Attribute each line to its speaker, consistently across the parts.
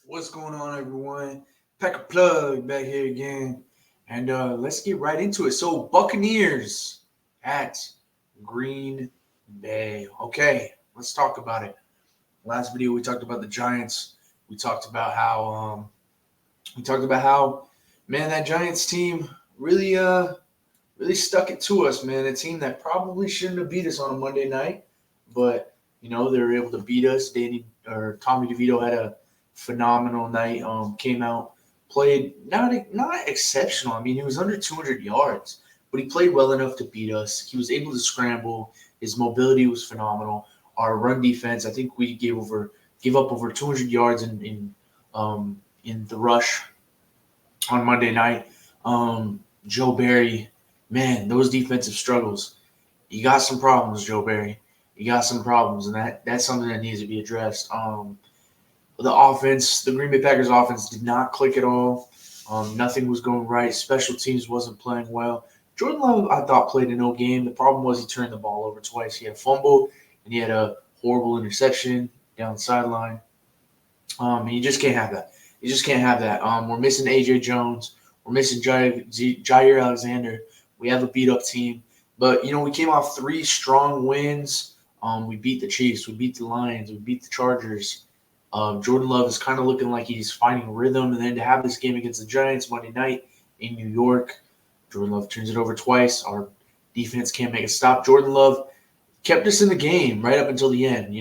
Speaker 1: What's going on, everyone? Pack a plug back here again, and let's get right into it. So, Buccaneers at Green Bay. Okay, let's talk about it. Last video we talked about the Giants. We talked about how man, that Giants team really stuck it to us, man. A team that probably shouldn't have beat us on a Monday night, but they were able to beat us. Tommy DeVito had a phenomenal night. Came out, played not exceptional. I mean, he was under 200 yards, but he played well enough to beat us. He was able to scramble. His mobility was phenomenal. Our run defense, I think we gave up over 200 yards in the rush on Monday night. Joe Barry, man, those defensive struggles. You got some problems, Joe Barry. You got some problems, and that's something that needs to be addressed. The offense, the Green Bay Packers offense did not click at all. Nothing was going right. Special teams wasn't playing well. Jordan Love, I thought, played a no game. The problem was he turned the ball over twice. He had a fumble, and he had a horrible interception down the sideline. And you just can't have that. You just can't have that. We're missing A.J. Jones. We're missing Jair Alexander. We have a beat-up team. But, we came off 3 strong wins. We beat the Chiefs. We beat the Lions. We beat the Chargers. Jordan Love is kind of looking like he's finding rhythm. And then to have this game against the Giants Monday night in New York, Jordan Love turns it over twice. Our defense can't make a stop. Jordan Love kept us in the game right up until the end,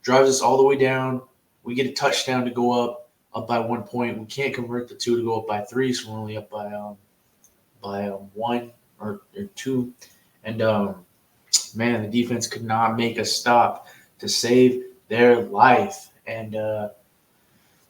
Speaker 1: drives us all the way down. We get a touchdown to go up by 1 point. We can't convert the 2 to go up by 3, so we're only up by 1 or 2. And, man, the defense could not make a stop to save their life. And the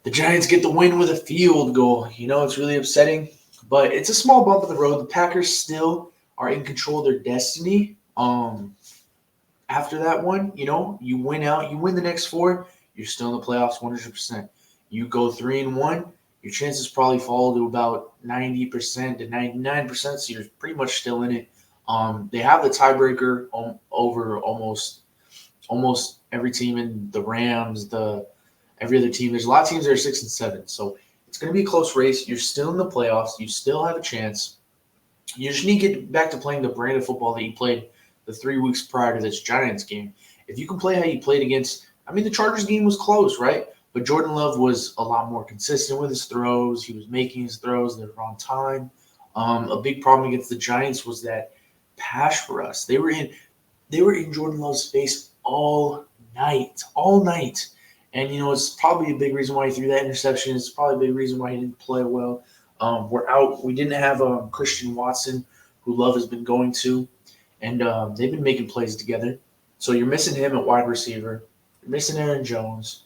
Speaker 1: Giants get the win with a field goal. It's really upsetting, but it's a small bump in the road. The Packers still are in control of their destiny. After that one, you win out. You win the next 4, you're still in the playoffs 100%. You go 3-1, your chances probably fall to about 90% to 99%, so you're pretty much still in it. They have the tiebreaker over almost every team in the Rams, every other team. There's a lot of teams that are 6-7, so it's going to be a close race. You're still in the playoffs. You still have a chance. You just need to get back to playing the brand of football that you played the 3 weeks prior to this Giants game. If you can play how you played against, the Chargers game was close, right? But Jordan Love was a lot more consistent with his throws. He was making his throws. They were on time. A big problem against the Giants was that pass rush. They were in Jordan Love's face all night. And, it's probably a big reason why he threw that interception. It's probably a big reason why he didn't play well. We're out. We didn't have Christian Watson, who Love has been going to. And they've been making plays together. So you're missing him at wide receiver. You're missing Aaron Jones.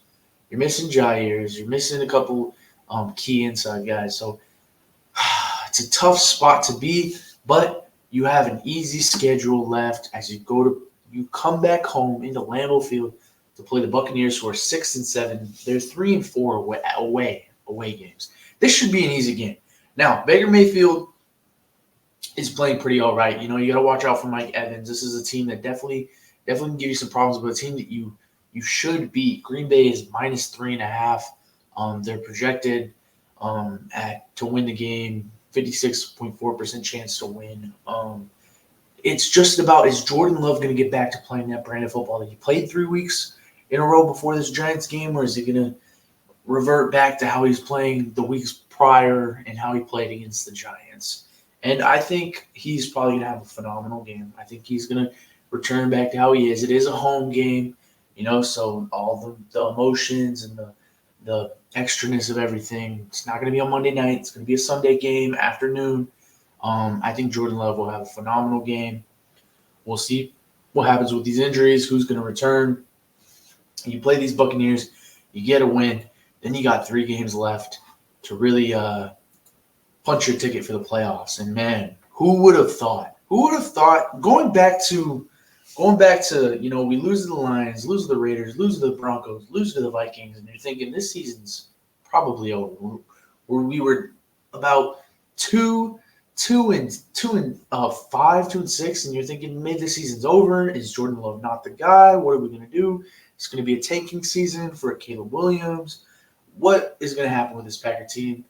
Speaker 1: You're missing Jair. You're missing a couple key inside guys. So it's a tough spot to be, but you have an easy schedule left as you come back home into Lambeau Field to play the Buccaneers, who are 6-7. They're 3-4 away games. This should be an easy game. Now, Baker Mayfield is playing pretty all right. You got to watch out for Mike Evans. This is a team that definitely can give you some problems, but a team that you should beat. Green Bay is -3.5. They're projected to win the game, 56.4% chance to win. It's just about, is Jordan Love going to get back to playing that brand of football that he played 3 weeks in a row before this Giants game, or is he going to revert back to how he's playing the weeks prior and how he played against the Giants? And I think he's probably going to have a phenomenal game. I think he's going to return back to how he is. It is a home game. So all the emotions and the extraness of everything, it's not going to be on Monday night. It's going to be a Sunday game, afternoon. I think Jordan Love will have a phenomenal game. We'll see what happens with these injuries, who's going to return. You play these Buccaneers, you get a win, then you got 3 games left to really punch your ticket for the playoffs. And, man, who would have thought? Going back to we lose to the Lions, lose to the Raiders, lose to the Broncos, lose to the Vikings, and you're thinking this season's probably over. Where we were about 2-5, 2-6, and you're thinking maybe the season's over. Is Jordan Love not the guy? What are we going to do? It's going to be a tanking season for Caleb Williams. what is going to happen with this Packer team.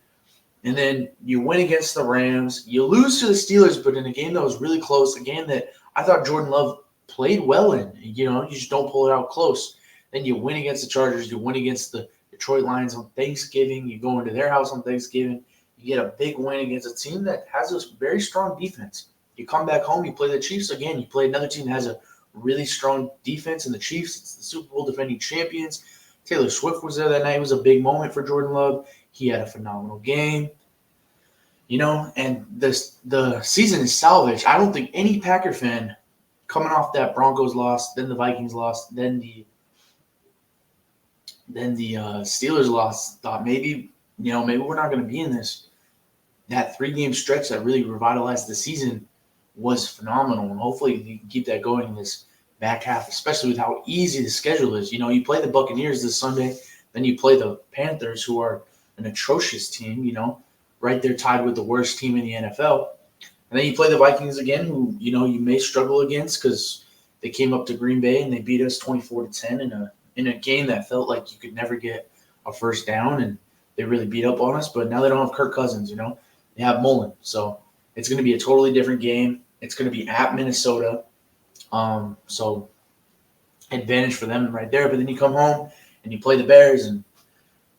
Speaker 1: And then you win against the Rams. You lose to the Steelers, but in a game that was really close, a game that I thought Jordan Love played well in. You know, you just don't pull it out close. Then you win against the Chargers. You win against the Detroit Lions on Thanksgiving. You go into their house on Thanksgiving. You get a big win against a team that has a very strong defense. You come back home, you play the Chiefs again. You play another team that has a really strong defense, and the Chiefs, it's the Super Bowl defending champions. Taylor Swift was there that night. It was a big moment for Jordan Love. He had a phenomenal game. You know, and the season is salvaged. I don't think any Packer fan coming off that Broncos loss, then the Vikings loss, then the Steelers loss thought maybe we're not going to be in this. That 3-game stretch that really revitalized the season was phenomenal, and hopefully you can keep that going in this back half, especially with how easy the schedule is. You know, you play the Buccaneers this Sunday, then you play the Panthers, who are an atrocious team, you know, right there tied with the worst team in the NFL. And then you play the Vikings again, who, you know, you may struggle against because they came up to Green Bay and they beat us 24-10 in a game that felt like you could never get a first down, and they really beat up on us. But now they don't have Kirk Cousins, you know. They have Mullen. So it's going to be a totally different game. It's going to be at Minnesota. So advantage for them right there. But then you come home and you play the Bears, and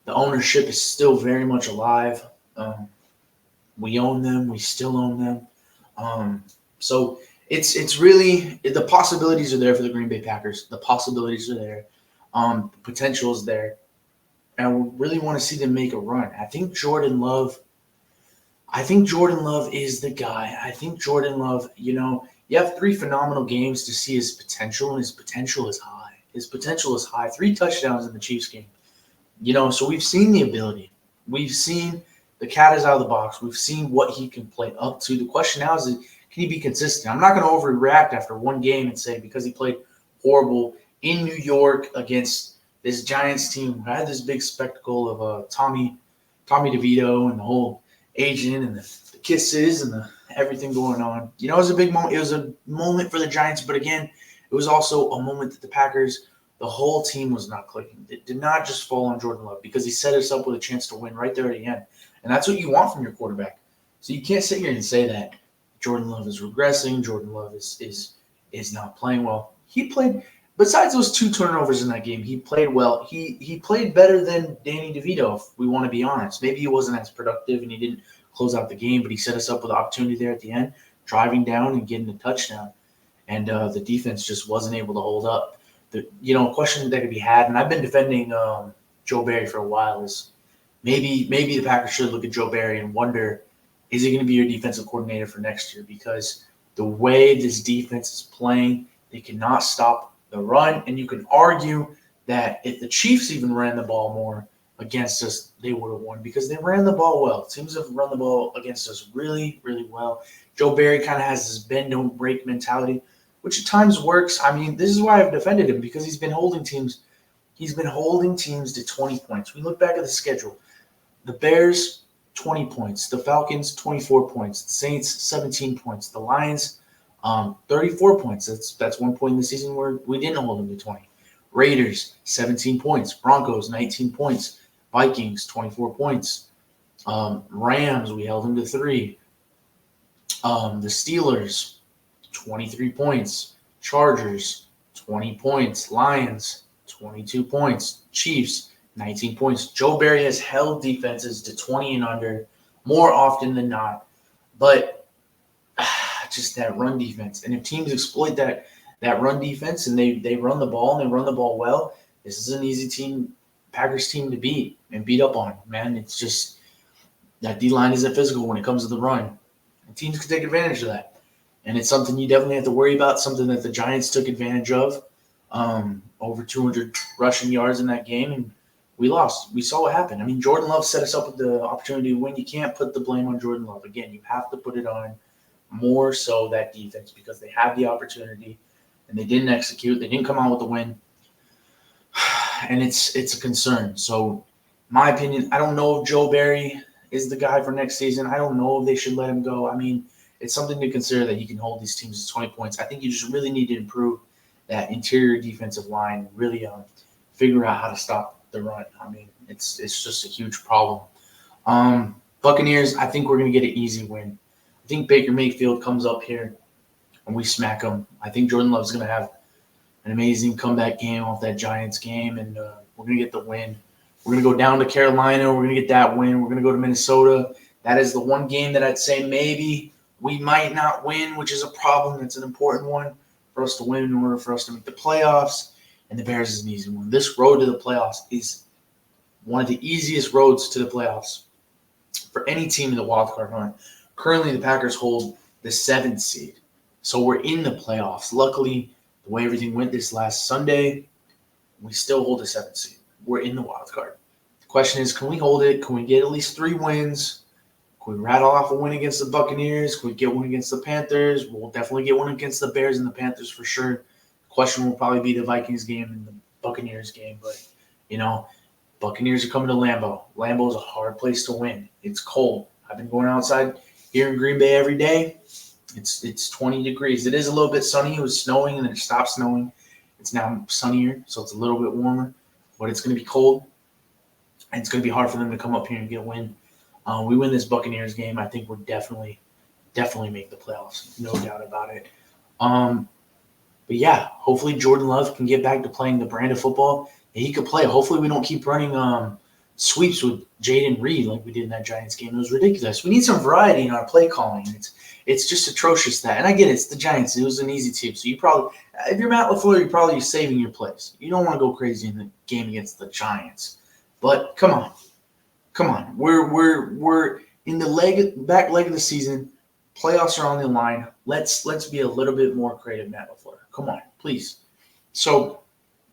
Speaker 1: the ownership is still very much alive. We own them. We still own them. So it's really – the possibilities are there for the Green Bay Packers. The possibilities are there. The potential is there. And we really want to see them make a run. I think Jordan Love is the guy. I think Jordan Love, you know, you have 3 phenomenal games to see his potential, and his potential is high. His potential is high. 3 touchdowns in the Chiefs game. You know, so we've seen the ability. We've seen the cat is out of the box. We've seen what he can play up to. The question now is, can he be consistent? I'm not going to overreact after one game and say because he played horrible in New York against this Giants team who had this big spectacle of Tommy DeVito and the whole agent and the kisses and the everything going on. You know, it was a big moment. It was a moment for the Giants, but again, it was also a moment that the Packers, the whole team was not clicking. It did not just fall on Jordan Love because he set us up with a chance to win right there at the end. And that's what you want from your quarterback. So you can't sit here and say that Jordan Love is regressing, Jordan Love is not playing well. He played, besides those 2 turnovers in that game, he played well. He played better than Danny DeVito, if we want to be honest. Maybe he wasn't as productive and he didn't close out the game, but he set us up with an opportunity there at the end, driving down and getting a touchdown. And the defense just wasn't able to hold up. A question that could be had, and I've been defending Joe Barry for a while, is maybe the Packers should look at Joe Barry and wonder, is he going to be your defensive coordinator for next year? Because the way this defense is playing, they cannot stop the run. And you can argue that if the Chiefs even ran the ball more against us, they would have won because they ran the ball well. Teams have run the ball against us really, really well. Joe Barry kind of has this bend, don't break mentality, which at times works. I mean, this is why I've defended him, because he's been holding teams to 20 points. We look back at the schedule. The Bears, 20 points. The Falcons, 24 points. The Saints, 17 points. The Lions, 34 points. That's one point in the season where we didn't hold them to 20. Raiders, 17 points. Broncos, 19 points. Vikings, 24 points. Rams, we held them to 3. The Steelers, 23 points. Chargers, 20 points. Lions, 22 points. Chiefs, 19 points. Joe Barry has held defenses to 20 and under more often than not. But just that run defense. And if teams exploit that run defense and they run the ball and they run the ball well, this is an easy Packers team to beat and beat up on. Man, it's just that D-line isn't physical when it comes to the run. And teams can take advantage of that. And it's something you definitely have to worry about, something that the Giants took advantage of. Over 200 rushing yards in that game, and we lost. We saw what happened. I mean, Jordan Love set us up with the opportunity to win. You can't put the blame on Jordan Love. Again, you have to put it on more so that defense, because they had the opportunity and they didn't execute. They didn't come out with the win. And it's a concern. So, my opinion, I don't know if Joe Barry is the guy for next season. I don't know if they should let him go. I mean, it's something to consider that he can hold these teams to 20 points. I think you just really need to improve that interior defensive line, really figure out how to stop the run. I mean, it's just a huge problem. Buccaneers, I think we're going to get an easy win. I think Baker Mayfield comes up here and we smack him. I think Jordan Love's going to have an amazing comeback game off that Giants game, and we're going to get the win. We're going to go down to Carolina. We're going to get that win. We're going to go to Minnesota. That is the one game that I'd say maybe we might not win, which is a problem. It's an important one for us to win in order for us to make the playoffs, and the Bears is an easy one. This road to the playoffs is one of the easiest roads to the playoffs for any team in the wild card hunt. Currently, the Packers hold the 7th seed, so we're in the playoffs. Luckily, the way everything went this last Sunday, we still hold the 7th seed. We're in the wild card. The question is, can we hold it? Can we get at least 3 wins? Can we rattle off a win against the Buccaneers? Can we get one against the Panthers? We'll definitely get one against the Bears and the Panthers for sure. The question will probably be the Vikings game and the Buccaneers game, but, Buccaneers are coming to Lambeau. Lambeau is a hard place to win. It's cold. I've been going outside here in Green Bay every day. It's 20 degrees. It is a little bit sunny. It was snowing, and then it stopped snowing. It's now sunnier, so it's a little bit warmer, but it's going to be cold, and it's going to be hard for them to come up here and get a win. We win this Buccaneers game, I think we're definitely make the playoffs. No doubt about it. But yeah, hopefully Jordan Love can get back to playing the brand of football that he could play. Hopefully we don't keep running sweeps with Jaden Reed like we did in that Giants game. It was ridiculous. We need some variety in our play calling. It's just atrocious that. And I get it. It's the Giants. It was an easy team. So you probably, if you're Matt LaFleur, you're probably saving your plays. You don't want to go crazy in the game against the Giants. But come on. We're in the back leg of the season. Playoffs are on the line. Let's be a little bit more creative, Matt LaFleur. Come on, please. So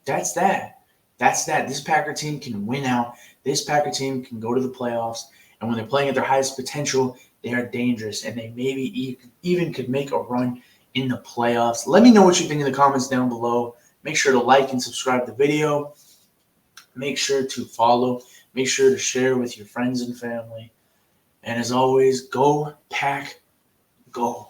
Speaker 1: that's that. This Packer team can win out. This Packer team can go to the playoffs. And when they're playing at their highest potential, they are dangerous. And they maybe even could make a run in the playoffs. Let me know what you think in the comments down below. Make sure to like and subscribe to the video. Make sure to follow. Make sure to share with your friends and family. And as always, go Pack, go.